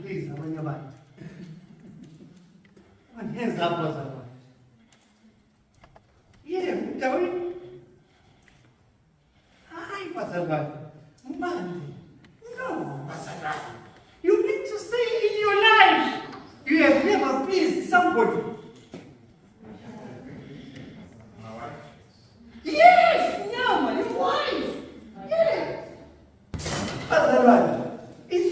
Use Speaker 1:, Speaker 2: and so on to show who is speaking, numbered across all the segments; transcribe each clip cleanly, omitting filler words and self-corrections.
Speaker 1: please abanye abantu. Hands up was about. Yeah, David. Hi, Pastor. No, Pastor. You need to say in your life, you have never pleased somebody.
Speaker 2: My wife?
Speaker 1: Yes, no, your wife. Yes. Pastor, if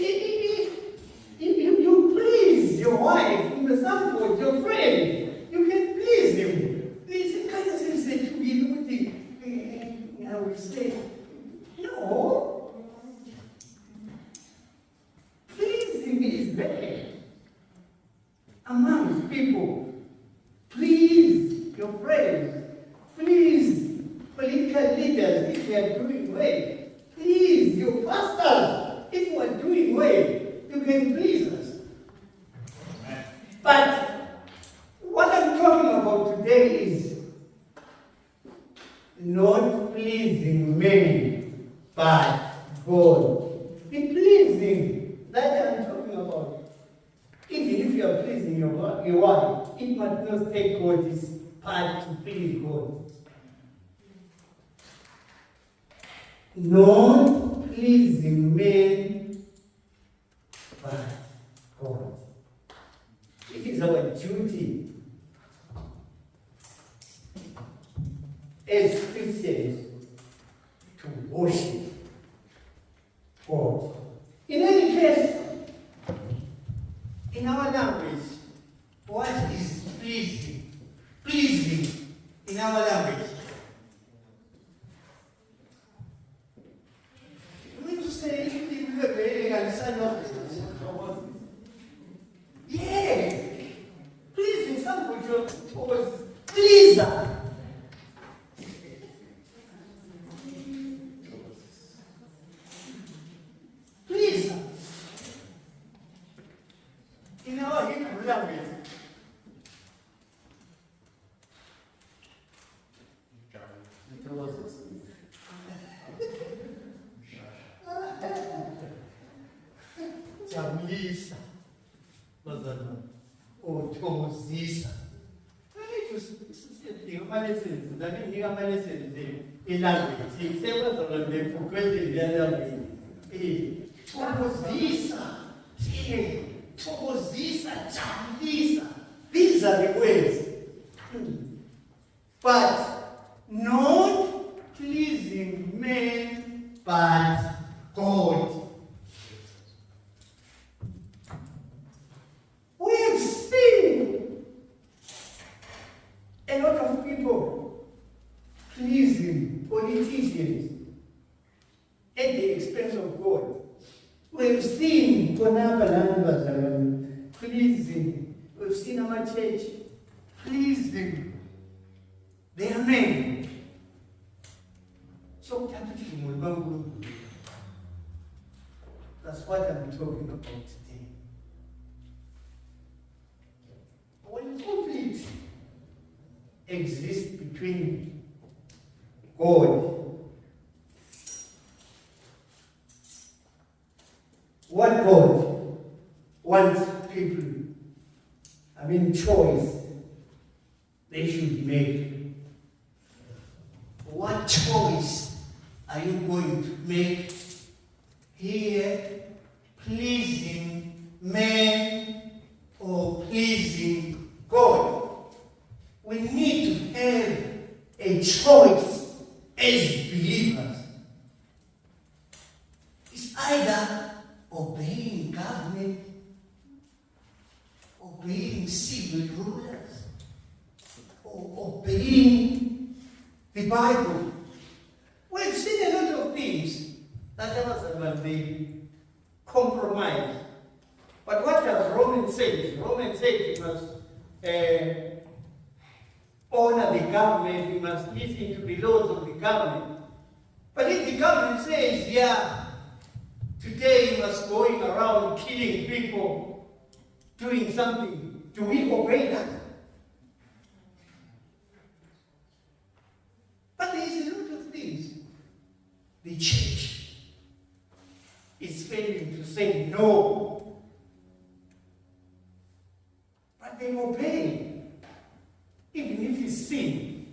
Speaker 1: you please your wife, somebody, your friend, you can please him. This kind of thing that to be looking, I will say, no. Pleasing is there. Among people, please your friends, please political leaders if you are doing well, please your pastors if you are doing well, you can please us. But what I'm talking about today is not pleasing men, but God. The pleasing that I'm talking about, even if you are pleasing your wife, it must not take God's part to please God. Not pleasing men, but God. It is our duty as Christians to worship God. In any case, in our language, what is pleasing? Pleasing in our language. We need to say, yeah. Pleasing somebody was pleaser. Pleaser. In our Hebrew language. Jamisa. Othokozisa. These are the words. But not pleasing men, but God. We have seen a lot of people pleasing politicians at the expense of God. We have seen pleasing. We've seen our church pleasing their men. So that's what I'm talking about today. When conflict exists between God, what God wants people, choice they should make. What choice are you going to make here? Pleasing man or pleasing God? We need to have a choice as believers. It's either obeying government, obeying civil rulers, or obeying the Bible. We've seen a lot of things that others they compromise. But what does Romans say? Romans says you must honor the government, you must listen to the laws of the government. But if the government says, yeah, today you must going around killing people, doing something, do we obey that? But there is a lot of things the church is failing to say no. we obey, even if it's sin.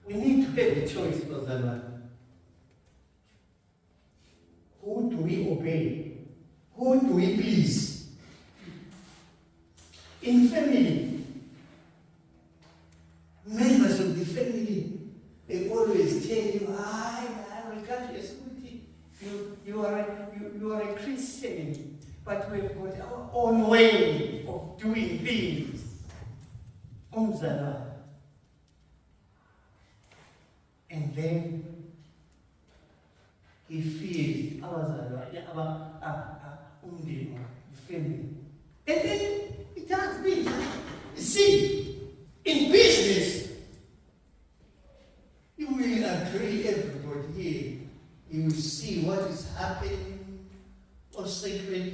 Speaker 1: We need to have a choice, brother. Who do we obey? Who do we please? In family, members of the family, they always tell you, we can't you are a Christian, but we've got our own way of doing things. Umzala. And then he feels our family. And then it does this. You see, in business, you will agree, everybody here. You will see what is happening, or secretary,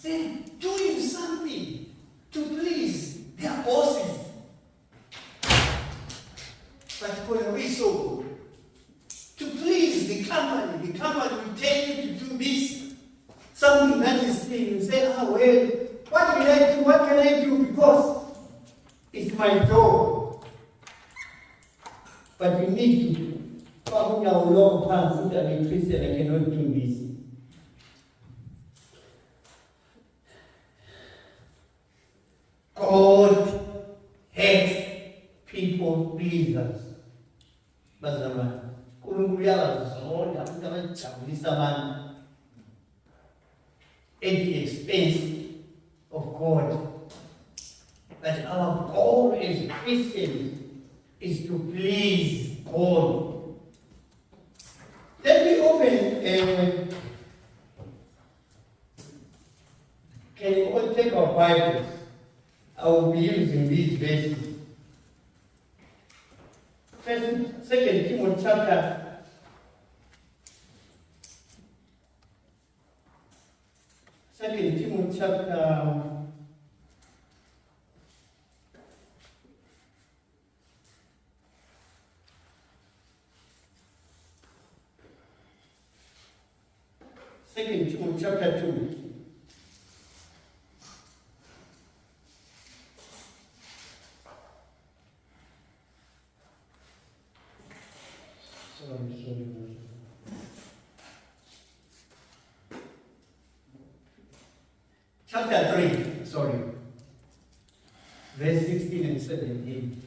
Speaker 1: they're doing something to please their bosses. But for a reason, to please the company will tell you to do this. Something that is saying, you say, well, what will I do? What can I do? Because it's my job. But you need to come down long pants that I'm a Christian, I cannot do this. God hates people pleasers. Bazama, at the expense of God. But our goal as Christians is to please God. Let me open, can you all take our Bibles? I will be using these verses. Second Timothy chapter 2. Sorry. Chapter 3, verse 16 and 17.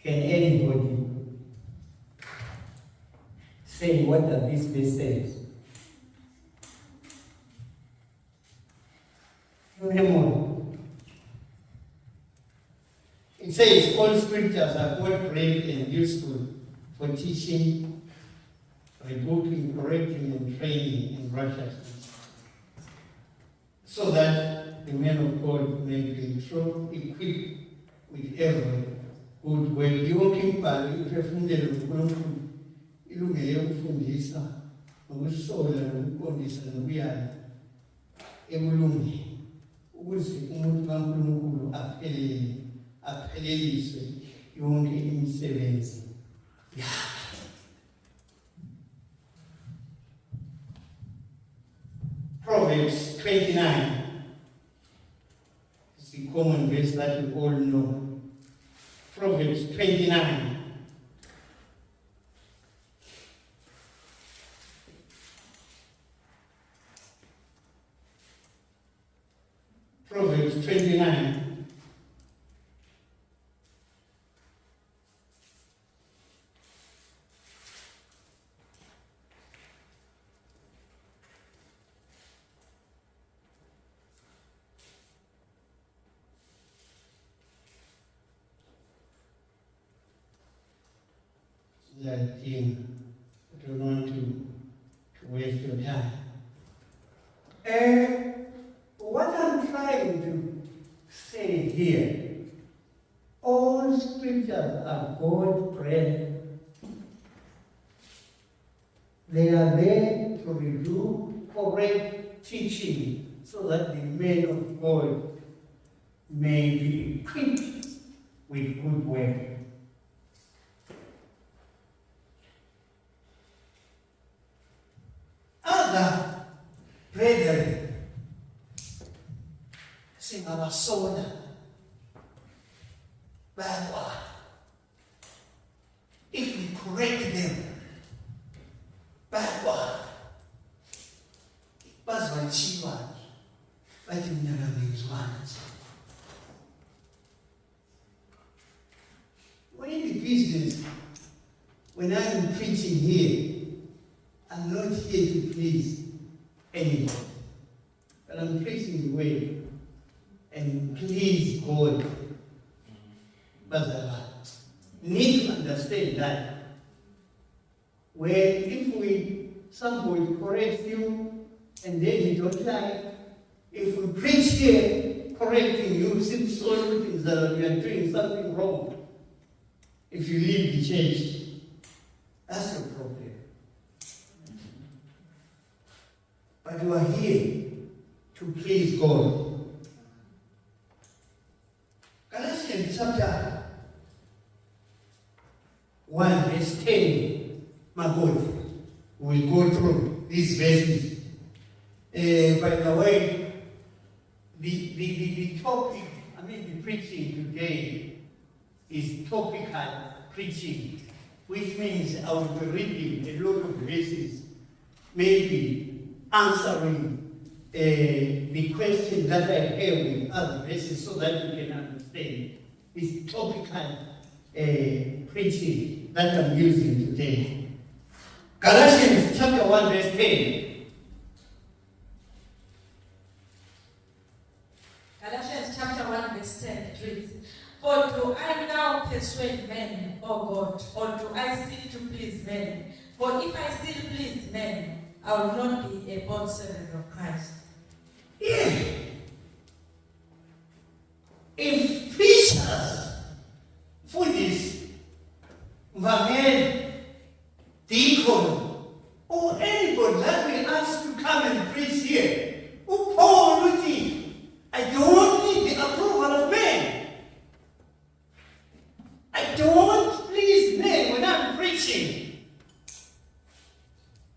Speaker 1: Can anybody say what does this verse say? It says, all scriptures are God breathed and useful for teaching, rebuking, correcting, and training in righteousness, so that the man of God may be true, equipped with every good work. Yonke imibhalo iphefumulelwe nguNkulunkulu ilungele ukufundisa, nokusola, nokuqondisa, nokuyala ekulungeni, ukuze umuntu kaNkulunkulu apheleliswe yonke imisebenzi yakhe. Proverbs 29 is the common verse that we all know. Proverbs 29. Proverbs 29. That thing. I don't want to waste your time. What I'm trying to say here, all scriptures are God-breathed. They are there to reveal correct teaching so that the men of God may be equipped with good work. Other basona bayakwazi. If we correct them, bayakwazi. Bazwachiwa bathi mina ngizwanzi. When in the business, when I'm preaching here, I'm not here to please anybody, but I'm preaching the way and please God. But need to understand that when somebody corrects you and then you don't like, if we preach here correcting you, since all things that you are doing something wrong, if you leave the church, that's your problem. But you are here to please God. Galatians chapter 1 verse 10. My God, we'll go through these verses. By the way, the topic, the preaching today is topical preaching, which means I will be reading a lot of verses, maybe answering the question that I have in other verses so that you can understand. It's topical preaching that I'm using today. Galatians chapter 1 verse 10.
Speaker 2: Galatians chapter 1 verse 10 it reads, "For do I now persuade men, O God, or do I seek to please men? For if I still please men, I will not be a bondservant of Christ."
Speaker 1: Yeah. If preachers, foolish, Vangel, deacon, or anybody that will ask to come and preach here, Paul Ruti, I don't need the approval of men. I don't please men when I'm preaching.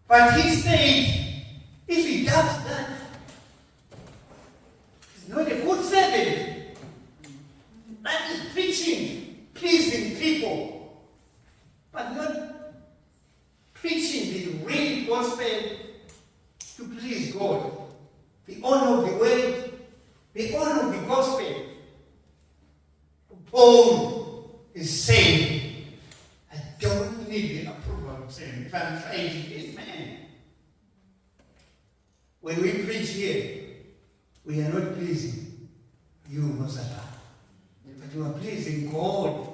Speaker 1: But he said, if he does that, he's not a good servant. That is preaching, pleasing people, but not preaching the real gospel to please God. The honor of the word, the honor of the gospel. Paul is saying, I don't need the approval of men if I'm trying to please man. When we preach here, we are not pleasing you, Mosaka, but you are pleasing God.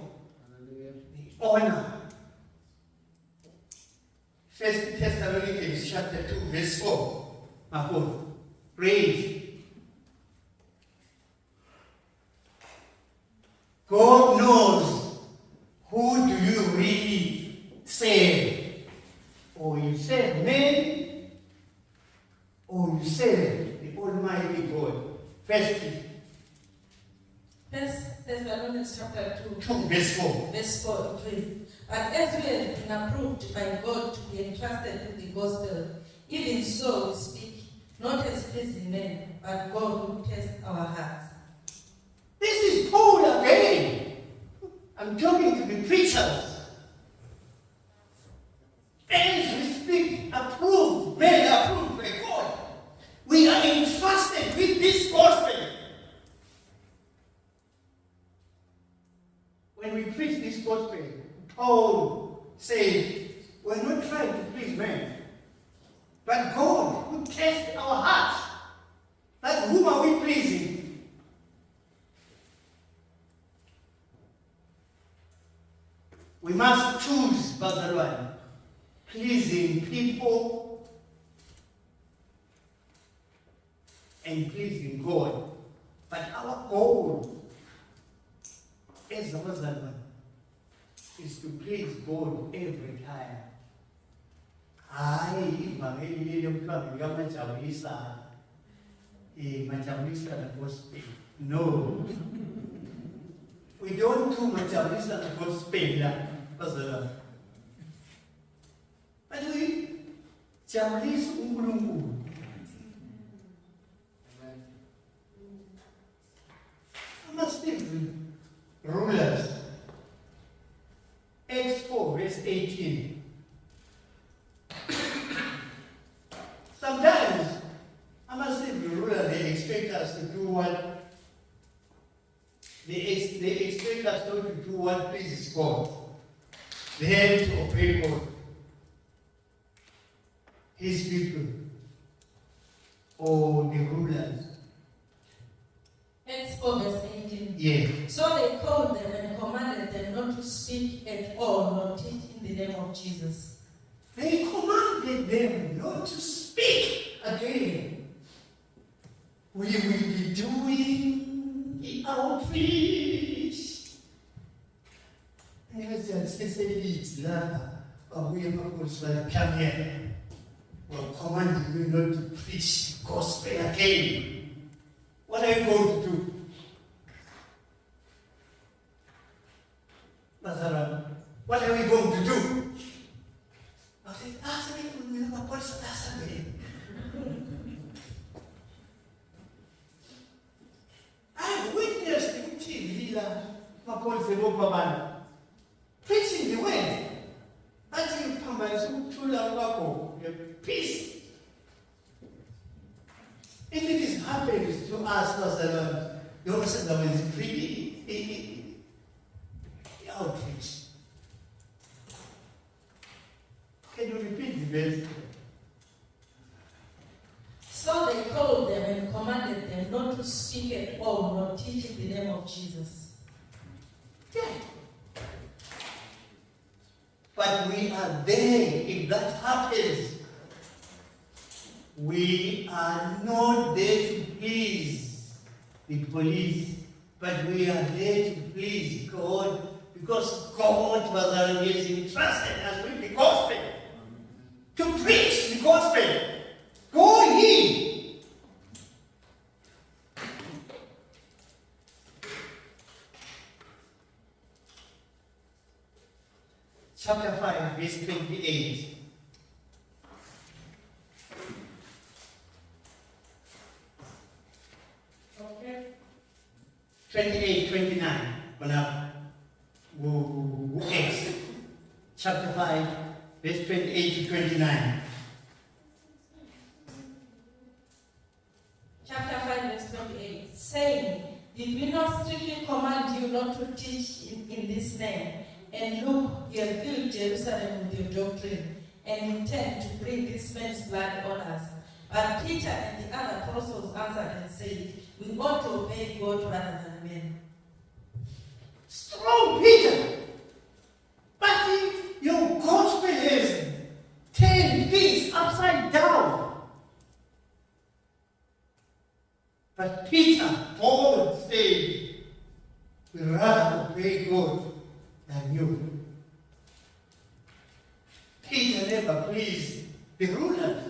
Speaker 1: The honor. 1 Thessalonians chapter 2 verse 4. Marco, read. God knows who do you really serve. Or you serve men, or you serve the Almighty God. First
Speaker 2: Thessalonians chapter 2
Speaker 1: verse 4.
Speaker 2: Verse 4 it reads, "But as we have been approved by God to be entrusted with the gospel, even so we speak, not as pleasing men, but God who tests our hearts."
Speaker 1: This is Paul again. I'm talking to the preachers. As we speak, approved, men approved by God. We are entrusted with this gospel. When we preach this gospel, Paul said, we're not trying to please men, but God who tests our hearts. Like, whom are we pleasing? We must choose, Brother One, pleasing people and pleasing God. But our goal as a husband is to please God every time. No. We don't do majabulisa na gospel. But we jabulisa uNkulunkulu. us to do what they expect us not to do what pleases God. They have to obey God. His people, or the rulers.
Speaker 2: Acts 4 verse 18.
Speaker 1: Yeah.
Speaker 2: So they called them and commanded them not to speak at all, nor teach in the name of Jesus.
Speaker 1: They commanded them not to speak again. We will be doing the outreach. And it's come here. We'll command you not to preach the gospel again. What are you going to do? What are we going to do? I said, I've witnessed in TV preaching the word. Until you come and peace. If it is happens to us, Pastor, your Pastor is pretty outreach. Can you repeat the verse?
Speaker 2: So they called them and commanded them not to speak at all, nor teach in the name of Jesus.
Speaker 1: Yeah. But we are there. If that happens, we are not there to please the police, but we are there to please God, because God has entrusted us with the gospel, to preach the gospel. Go ye. Chapter 5, verse 28.
Speaker 2: Okay.
Speaker 1: 28, 29. Acts. Chapter 5, verse 28 to 29.
Speaker 2: Chapter 5 verse 28. Saying, did we not strictly command you not to teach in this name? And look, you have filled Jerusalem with your doctrine, and intend to bring this man's blood on us. But Peter and the other apostles answered and said, we ought to obey God rather than men.
Speaker 1: Strong Peter! But if your gospel has turned things upside down. But Peter, Paul said, we rather obey God than you. Peter never pleased the rulers.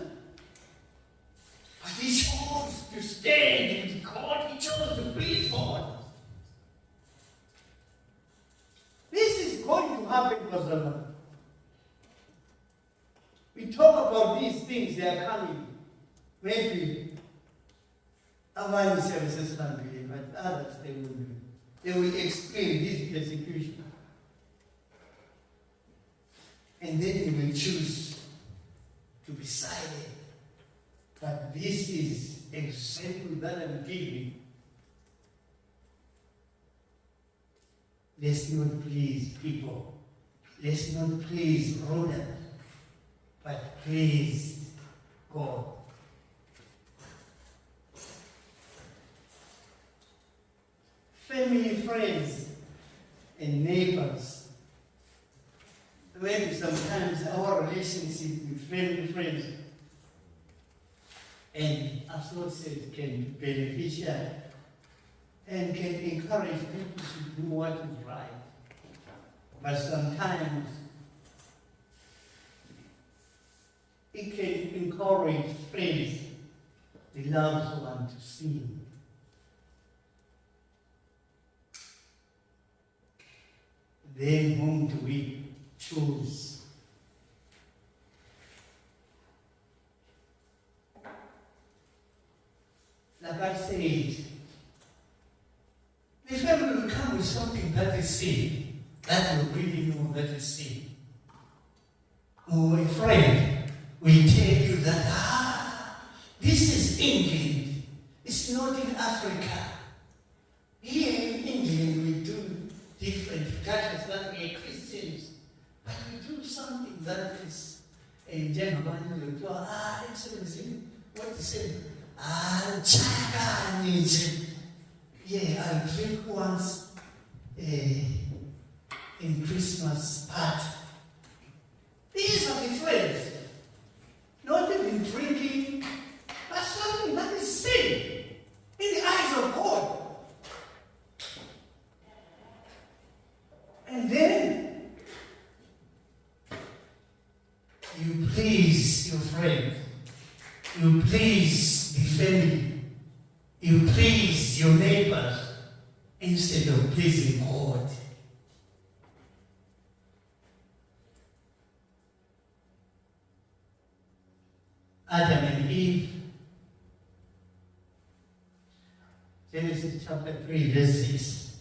Speaker 1: But he chose to stand with God. He chose to please God. This is going to happen, Pastor. We talk about these things, they are coming. Maybe our services can be, but others they will explain this persecution. And then they will choose to be silent. But this is an example that I'm giving. Let's not please people. Let's not please rulers, but please God. Family, friends, and neighbors. Maybe sometimes our relationship with family, friends, and as Lord said, can be beneficial and can encourage people to do what is right. But sometimes it can encourage friends, the loved one, to sin. Then whom do we choose? Like I said, the family will come with something that is sin, that you really know that is sin. Or a friend will tell you that, this is England. It's not in Africa. Here in England we do different cultures that we are Christians. But we do something that is a gentleman, excellency, what is it? Yeah, I drink once in Christmas party. These are the friends. Not even drinking, but something that is sin in the eyes of God. And then you please your friend, you please the family, you please your neighbors instead of pleasing God. Adam and Eve, Genesis chapter 3, verse 6.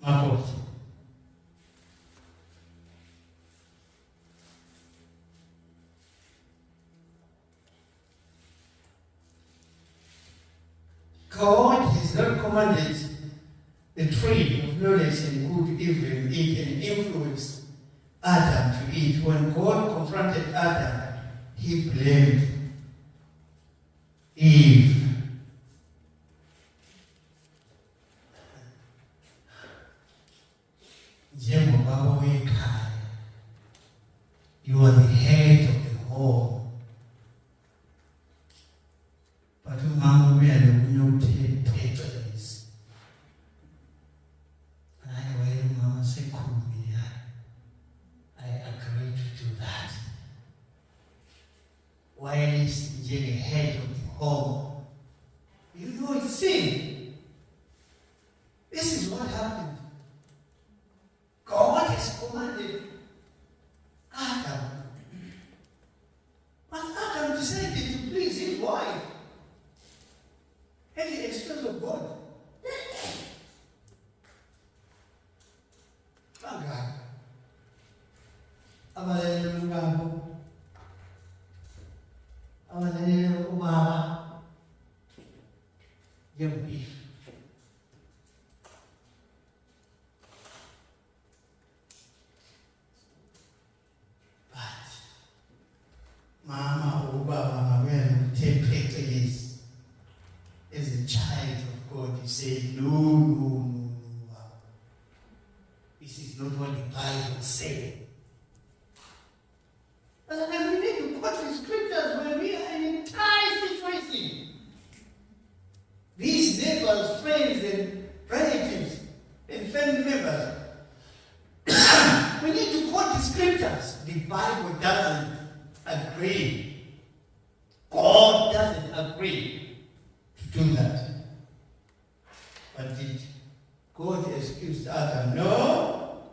Speaker 1: My God. God has not commanded the tree of knowledge and good evil and it and influence Adam to eat. When God confronted Adam, he blamed Eve. You are the head of the home. But Mama we are no papers. And I wait, Mama say, I agree to do that. Why is the head of the home? You know it's sin. This is what happened. God has commanded Adam. But Adam decided to please his wife at the expense of God. Thank God. Mama or Baba, when take place as a child of God, you say, no. This is not what the Bible says. And we need to quote the scriptures when we are in a tight situation. These neighbors, friends, and relatives, and family members, we need to quote the scriptures. The Bible doesn't agree. God doesn't agree to do that. But did God excuse Adam? No.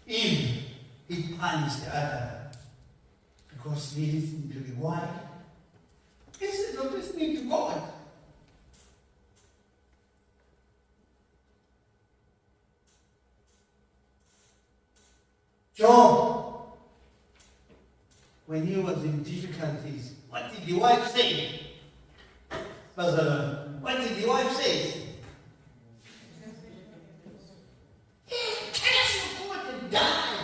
Speaker 1: Eve, he punished Adam because he listened to the wife instead of listening to God. Job, when he was in difficulties, what did the wife say? What did the wife say? Curse your God and die.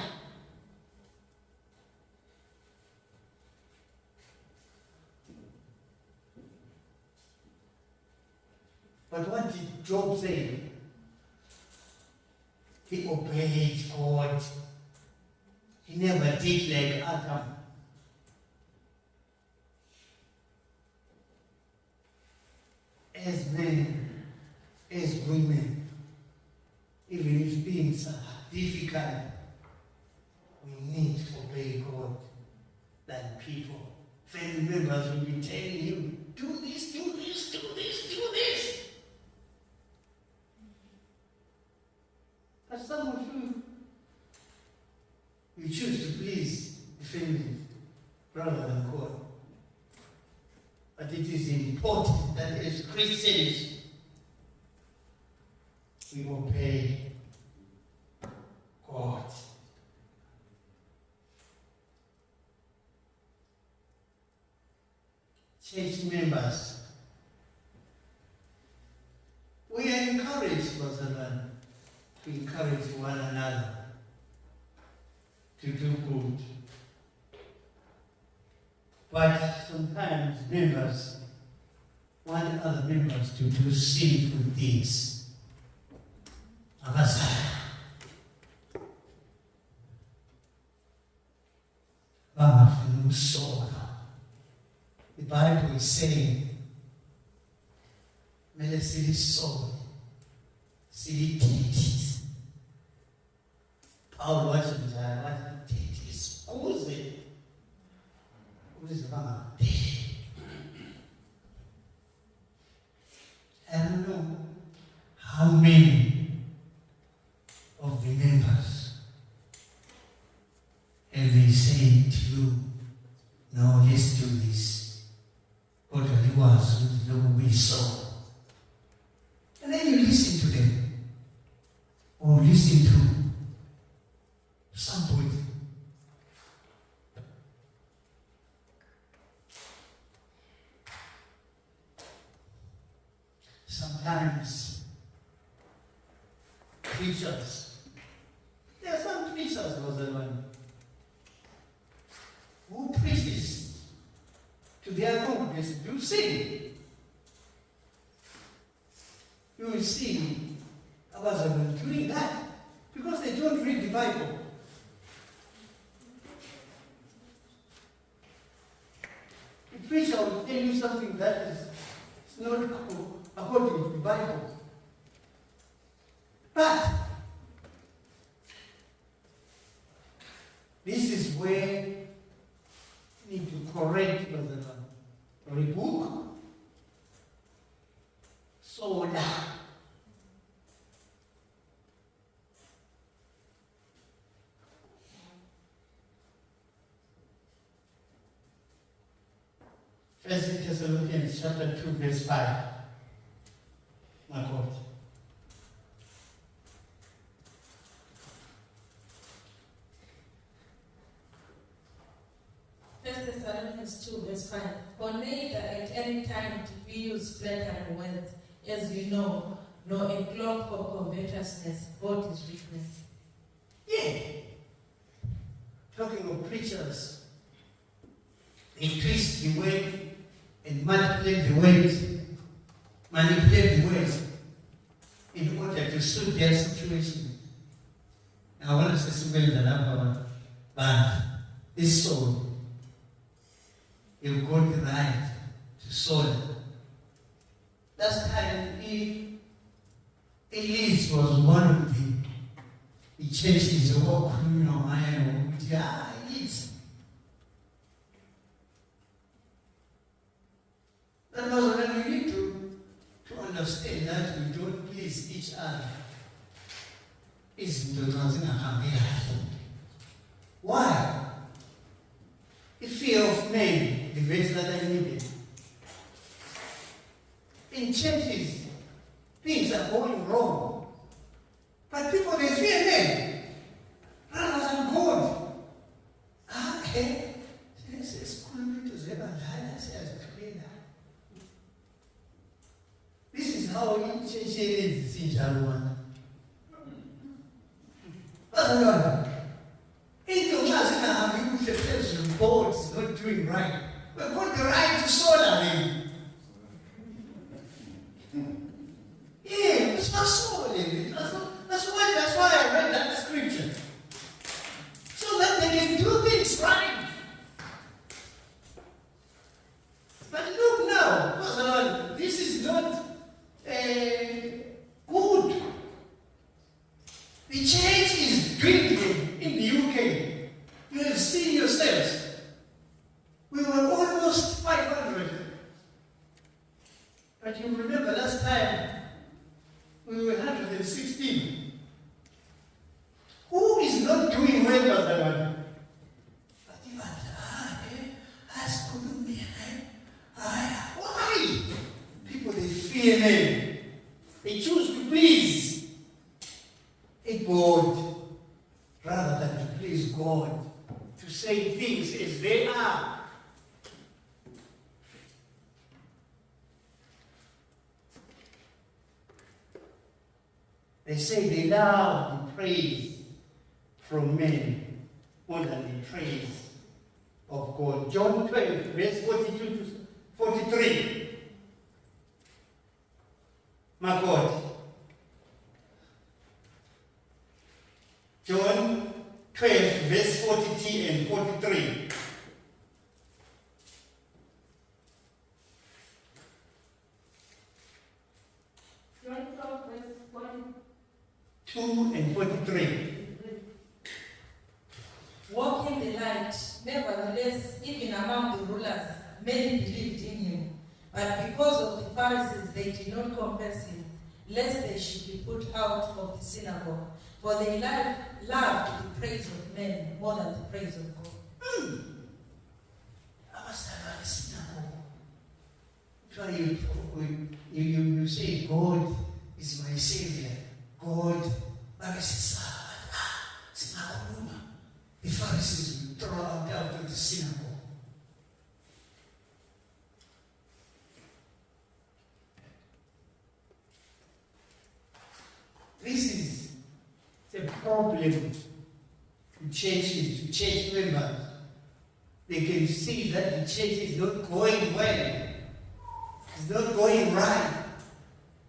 Speaker 1: But what did Job say? He obeyed God. He never did like Adam. As men, as women, even if things are difficult, we need to obey God than people. Family members will be telling you, do this, do this, do this, do this. But some of you choose to please the family rather than God. But it is important that as Christians, we obey God. church members, we are encouraged, Brother, to encourage one another to do good. But sometimes members want other members to do sinful things. Abasaya. Bangafuna ukusola. The Bible is saying, mele silisole, silithethise. Paul wathi njalo, wathi thethise ukuze bangabheki. I don't know how many of the members have they said to you, no, let's do this. What it was, we saw. And then you listen to them. Or listen to somebody. Sometimes preachers, there are some preachers, who preaches to their congregation to sing. You will see others doing that because they don't read the Bible. The preacher will tell you something that is not according to the Bible. But this is where you need to correct the rebuke. Soda. First Thessalonians chapter 2, verse 5. My God.
Speaker 2: First Thessalonians 2, verse 5. For neither at any time did we use flattering words, as you know, nor a cloak for covetousness, God is witness.
Speaker 1: Yeah. Talking of preachers, they twist the word and manipulate the words in order to suit their situation. I want to say something that but this soul, you've got the right to soul. Last time, Elise was one of the churches who walked through your mind with your eyes. That was when we need to understand that we don't please each other. Why? The fear of men, the verse that I needed. In churches, things are going wrong. But people, they fear men rather than God. Okay. This is how in church is in Jaruana. In the last the president board is not doing right. We've got the right to solar him. Yeah, it's not solar. That's why I read that scripture. So that they can do things right. But look now, this is not good. The church is dwindling in the UK. You have seen yourselves. We were almost 500. But you remember last time, we were 116. Who is not doing well, Brother One? Why? People, they fear men. They choose to please a God rather than to please God, to say things as they are. They say they love the praise from men more than the praise of God. John 12, verse 42 to 43. My God. John 12, verse 42 and 43.
Speaker 2: John 12, verse
Speaker 1: 42 and 43.
Speaker 2: Walk in the light. Nevertheless, even among the rulers, many believed in him. But because of the Pharisees, they did not confess him, lest they should be put out of the synagogue. For they loved the praise of men more than the praise of God.
Speaker 1: You say, God is my Savior. God, the Pharisees will throw out of the synagogue. This is the problem to churches, to church members. They can see that the church is not going well. It's not going right.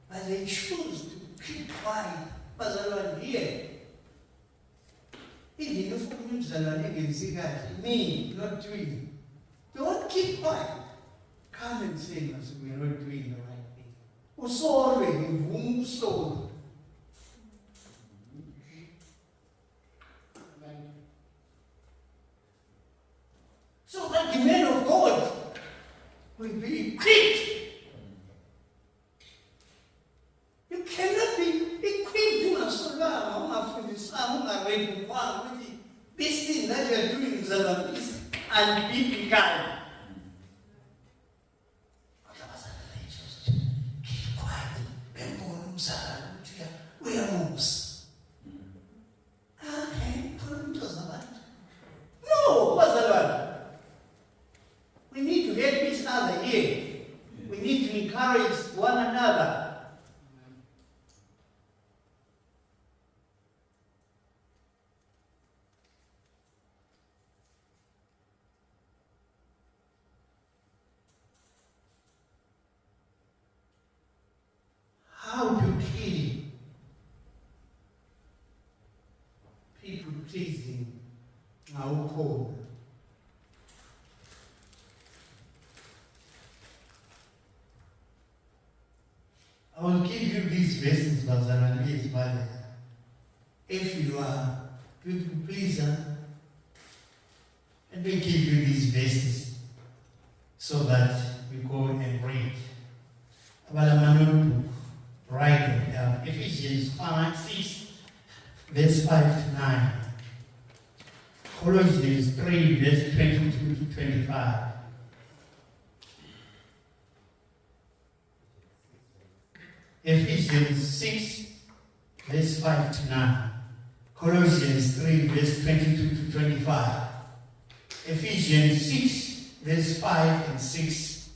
Speaker 1: But they choose to keep quiet. But here, even if you me not doing, don't keep quiet. Come and say, Masuku, we are not doing the right thing. Oh, sorry, so. So that the men of God will be equipped. You cannot be equipped to this thing that you are doing is unbiblical. Keep quiet. We are moves. No, what's that? We need to help each other here. We need to encourage one another. How to kill people pleasing our code. I will give you these verses, Bazarani, if you are people pleaser, let me give you these verses so that we go and read. Write them down. Ephesians 6, verse 5 to 9. Colossians 3, verse 22 to 25. Ephesians 6, verse 5 to 9. Colossians 3, verse 22 to 25. Ephesians 6, verse 5 and 6.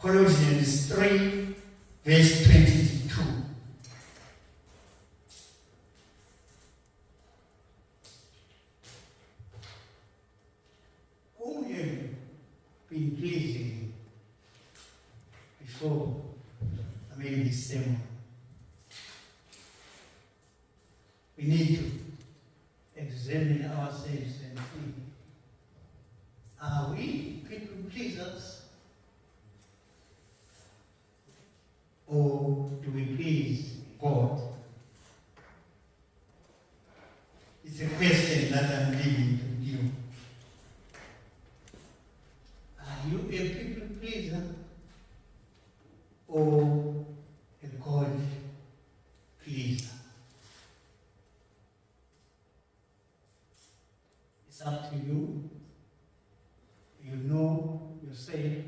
Speaker 1: Colossians 3, verse 22. Whom you have been pleasing before I made this sermon. We need to examine ourselves and see, are we people pleasers? Or do we please God? It's a question that I'm leaving to you. Are you a people pleaser or a God pleaser? It's up to you. You know yourself.